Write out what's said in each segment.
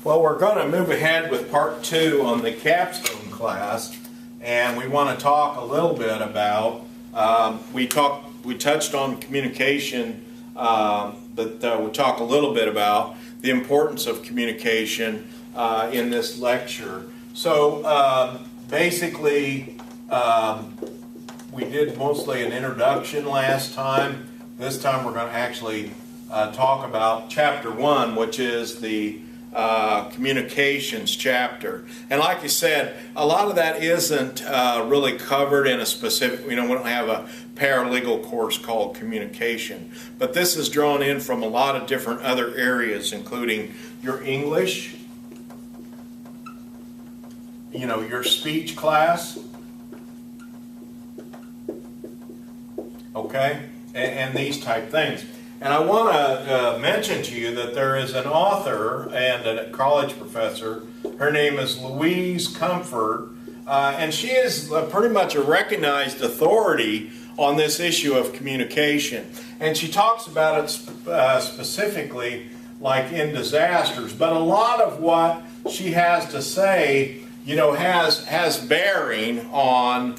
Well, we're going to move ahead with part 2 on the Capstone class, and we want to talk a little bit about, we touched on communication, but we'll talk a little bit about the importance of communication in this lecture. So basically, we did mostly an introduction last time. This time we're going to actually talk about chapter 1, which is the communications chapter. And like you said, a lot of that isn't really covered in a specific, we don't have a paralegal course called communication. But this is drawn in from a lot of different other areas, including your English, your speech class, okay, and these type things. And I want to mention to you that there is an author and a college professor. Her name is Louise Comfort, and she is pretty much a recognized authority on this issue of communication. And she talks about it specifically like in disasters, but a lot of what she has to say, has bearing on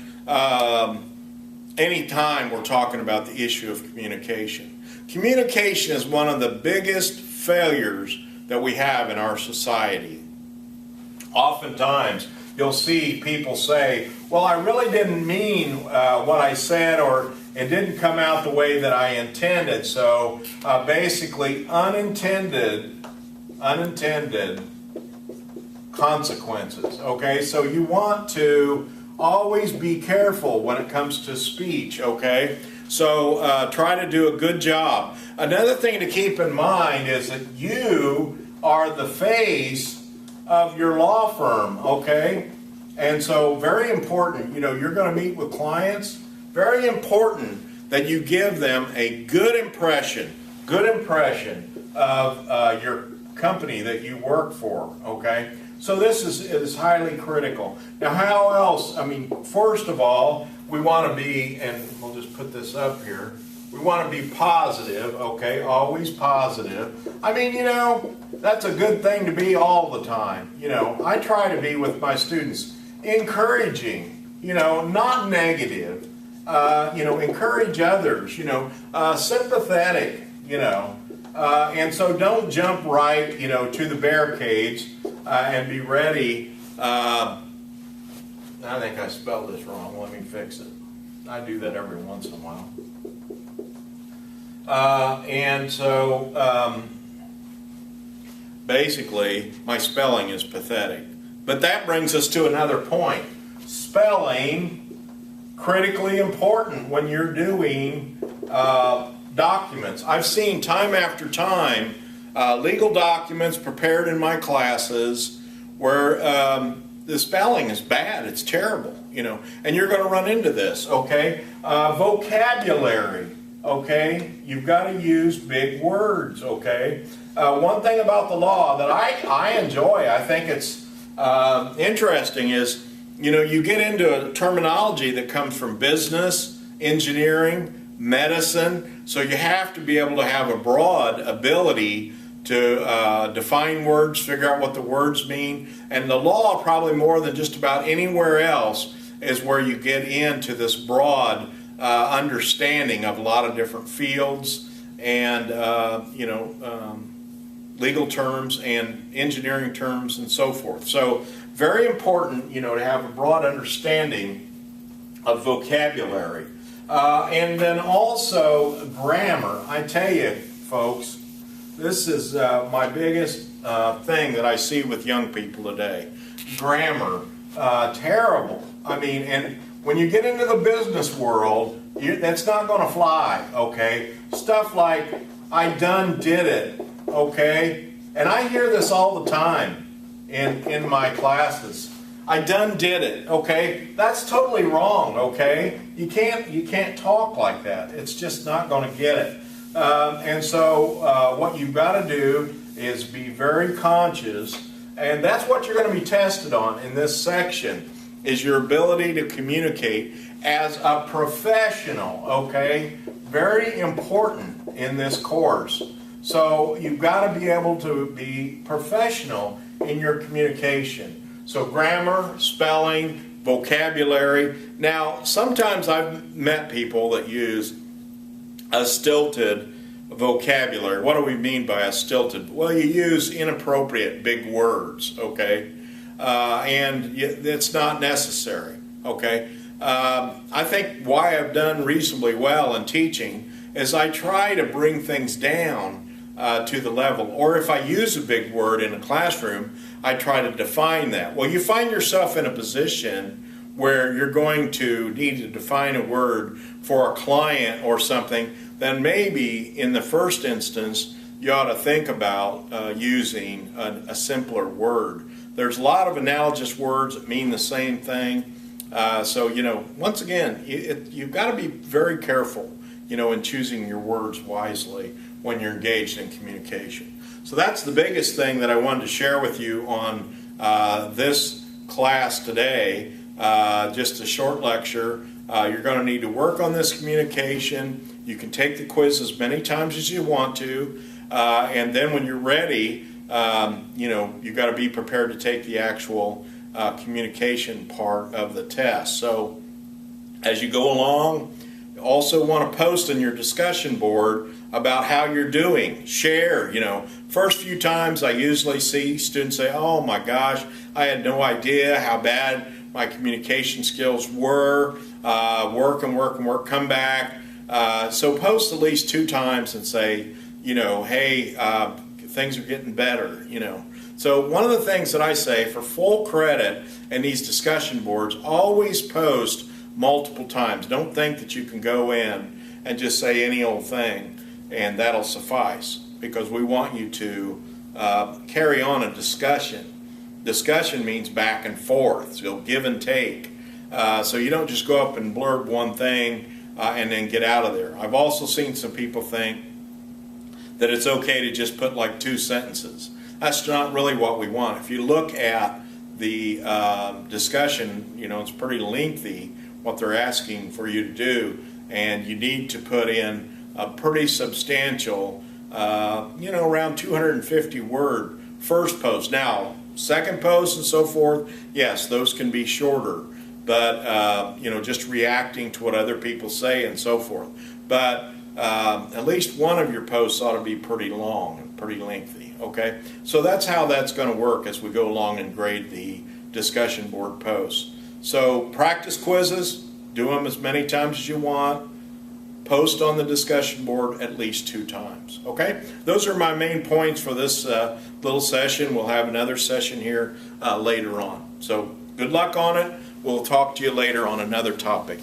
any time we're talking about the issue of communication. Communication is one of the biggest failures that we have in our society. Oftentimes, you'll see people say, well, I really didn't mean what I said, or it didn't come out the way that I intended. So basically, unintended consequences. Okay, so you want to always be careful when it comes to speech, okay? So try to do a good job. Another thing to keep in mind is that you are the face of your law firm, okay? And so very important, you're going to meet with clients. Very important that you give them a good impression of your company that you work for, okay? So this is highly critical. Now, how else? First of all, we want to be, and we'll just put this up here, we want to be positive, okay? Always positive. That's a good thing to be all the time. I try to be with my students encouraging, not negative. Encourage others, sympathetic, and so don't jump right, to the barricades and be ready. I think I spelled this wrong. Let me fix it. I do that every once in a while. And so basically, my spelling is pathetic. But that brings us to another point. Spelling, critically important when you're doing documents. I've seen time after time legal documents prepared in my classes where the spelling is bad. It's terrible, and you're going to run into this, okay? Vocabulary, okay? You've got to use big words, okay? One thing about the law that I enjoy, I think it's interesting, is, you get into a terminology that comes from business, engineering, medicine, so you have to be able to have a broad ability to define words, figure out what the words mean. And the law, probably more than just about anywhere else, is where you get into this broad understanding of a lot of different fields and, legal terms and engineering terms and so forth. So very important, to have a broad understanding of vocabulary. And then also grammar. I tell you, folks, this is my biggest thing that I see with young people today. Grammar, terrible. And when you get into the business world, that's not going to fly, okay? Stuff like, I done did it, okay? And I hear this all the time in my classes. I done did it, okay? That's totally wrong, okay? You can't talk like that. It's just not going to get it. And so what you've got to do is be very conscious, and that's what you're going to be tested on in this section, is your ability to communicate as a professional, okay? Very important in this course. So you've got to be able to be professional in your communication. So grammar, spelling, vocabulary. Now, sometimes I've met people that use a stilted vocabulary. What do we mean by a stilted? Well, you use inappropriate big words, okay? And it's not necessary, okay? I think why I've done reasonably well in teaching is I try to bring things down to the level, or if I use a big word in a classroom, I try to define that. Well, you find yourself in a position where you're going to need to define a word for a client or something, then maybe in the first instance you ought to think about using a simpler word. There's a lot of analogous words that mean the same thing. So, once again, you've got to be very careful, in choosing your words wisely when you're engaged in communication. So that's the biggest thing that I wanted to share with you on this class today. Just a short lecture. You're going to need to work on this communication. You can take the quiz as many times as you want to, and then when you're ready, you've got to be prepared to take the actual communication part of the test. So as you go along, you also want to post on your discussion board about how you're doing. Share, first few times I usually see students say, oh my gosh, I had no idea how bad my communication skills were, work, come back. So post at least 2 times and say, hey, things are getting better, So one of the things that I say for full credit in these discussion boards, always post multiple times. Don't think that you can go in and just say any old thing and that'll suffice, because we want you to carry on a discussion. Discussion means back and forth, so give and take. So you don't just go up and blurb one thing and then get out of there. I've also seen some people think that it's okay to just put like 2 sentences. That's not really what we want. If you look at the discussion, it's pretty lengthy what they're asking for you to do, and you need to put in a pretty substantial, around 250 word first post. Now, second post and so forth, yes, those can be shorter, but just reacting to what other people say and so forth. But at least one of your posts ought to be pretty long and pretty lengthy, okay? So that's how that's going to work as we go along and grade the discussion board posts. So practice quizzes, do them as many times as you want. Post on the discussion board at least 2 times, okay? Those are my main points for this little session. We'll have another session here later on. So good luck on it. We'll talk to you later on another topic.